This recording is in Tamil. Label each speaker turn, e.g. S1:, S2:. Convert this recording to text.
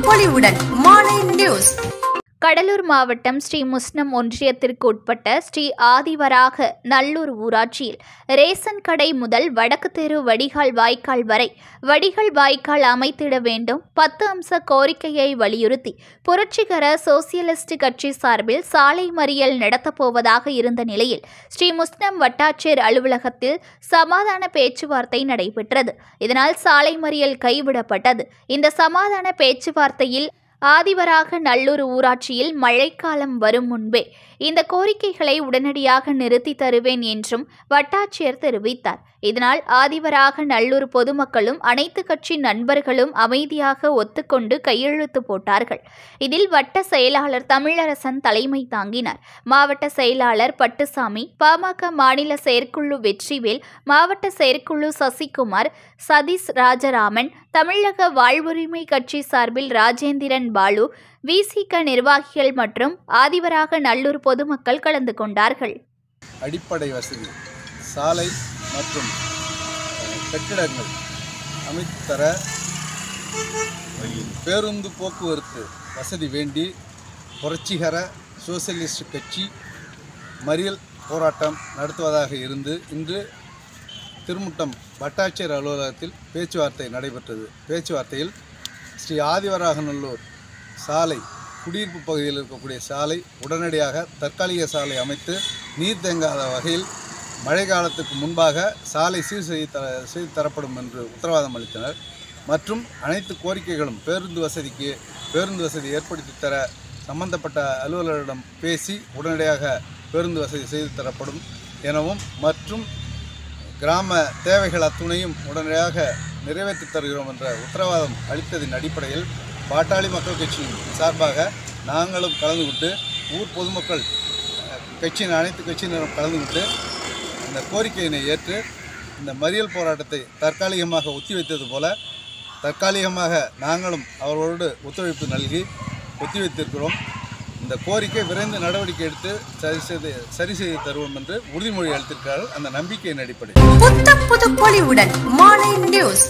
S1: பொலிவுடன் மாலை நியூஸ்.
S2: கடலூர் மாவட்டம் ஸ்ரீ முஸ்னம் ஒன்றியத்திற்கு உட்பட்ட ஸ்ரீ ஆதிவராக நல்லூர் ஊராட்சியில் ரேசன் கடை முதல் வடக்கு தெரு வடிகால் வாய்க்கால் வரை வடிகால் வாய்க்கால் அமைத்திட வேண்டும் 10 அம்ச கோரிக்கையை வலியுறுத்தி புரட்சிகர சோசியலிஸ்ட் கட்சி சார்பில் சாலை மறியல் நடத்தப்போவதாக இருந்த நிலையில் ஸ்ரீ முஸ்னம் வட்டாட்சியர் அலுவலகத்தில் சமாதான பேச்சுவார்த்தை நடைபெற்றது. இதனால் சாலை மறியல் கைவிடப்பட்டது. இந்த சமாதான பேச்சுவார்த்தையில் ஆதிவராக நல்லூர் ஊராட்சியில் மழைக்காலம் வரும் முன்பே இந்த கோரிக்கைகளை உடனடியாக நிறுத்தி தருவேன் என்றும் வட்டாட்சியர் தெரிவித்தார். இதனால் ஆதிவராக நல்லூர் பொதுமக்களும் அனைத்து கட்சி நண்பர்களும் அமைதியாக ஒத்துக்கொண்டு கையெழுத்து போட்டார்கள். இதில் வட்ட செயலாளர் தமிழரசன் தலைமை தாங்கினார். மாவட்ட செயலாளர் பட்டுசாமி, பாமக மாநில செயற்குழு வெற்றிவேல், மாவட்ட செயற்குழு சசிகுமார், சதீஷ் ராஜராமன், தமிழக வாழ்வுரிமை கட்சி சார்பில் ராஜேந்திரன் பாலு, விசிக நிர்வாகிகள் மற்றும் ஆதிவராக நல்லூர் பொதுமக்கள் கலந்து கொண்டார்கள்.
S3: அடிப்படை வசதி, சாலை மற்றும் கட்டிடங்கள் அமைத்துத்தர பேருந்து போக்குவரத்து வசதி வேண்டி புரட்சிகர சோசியலிஸ்ட் கட்சி மறியல் போராட்டம் நடத்துவதாக இருந்து இன்று திருமுட்டம் வட்டாட்சியர் அலுவலகத்தில் பேச்சுவார்த்தை நடைபெற்றது. பேச்சுவார்த்தையில் ஸ்ரீ ஆதிவராகநல்லூர் சாலை, குடியிருப்பு பகுதியில் இருக்கக்கூடிய சாலை உடனடியாக தற்காலிக சாலை அமைத்து நீர் தேங்காத வகையில் மழை காலத்துக்கு முன்பாக சாலை சீர் செய்து தரப்படும் என்று உத்தரவாதம் அளித்தனர். மற்றும் அனைத்து கோரிக்கைகளும் பேருந்து வசதி ஏற்படுத்தி தர சம்பந்தப்பட்ட அலுவலரிடம் பேசி உடனடியாக பேருந்து வசதி செய்து தரப்படும் எனவும், மற்றும் கிராம தேவைகள் அத்துணையும் உடனடியாக நிறைவேற்றி தருகிறோம் என்ற உத்தரவாதம் அளித்ததின் அடிப்படையில் பாட்டாளி மக்கள் கட்சியின் சார்பாக நாங்களும் கலந்து கொண்டு ஊர் பொதுமக்கள் கட்சியின் அனைத்து கட்சியினரும் கலந்து கொண்டு இந்த கோரிக்கையினை ஏற்று இந்த மறியல் போராட்டத்தை தற்காலிகமாக ஒத்திவைத்தது போல தற்காலிகமாக நாங்களும் அவர்களோடு ஒத்துழைப்பு நல்கி ஒத்திவைத்திருக்கிறோம். இந்த கோரிக்கை விரைந்து நடவடிக்கை எடுத்து சரி செய்து தருவோம் என்று உறுதிமொழி அளித்திருக்கிறார்கள். அந்த நம்பிக்கையின் அடிப்படையில்
S1: புது பொலிவுடன் மாலை நியூஸ்.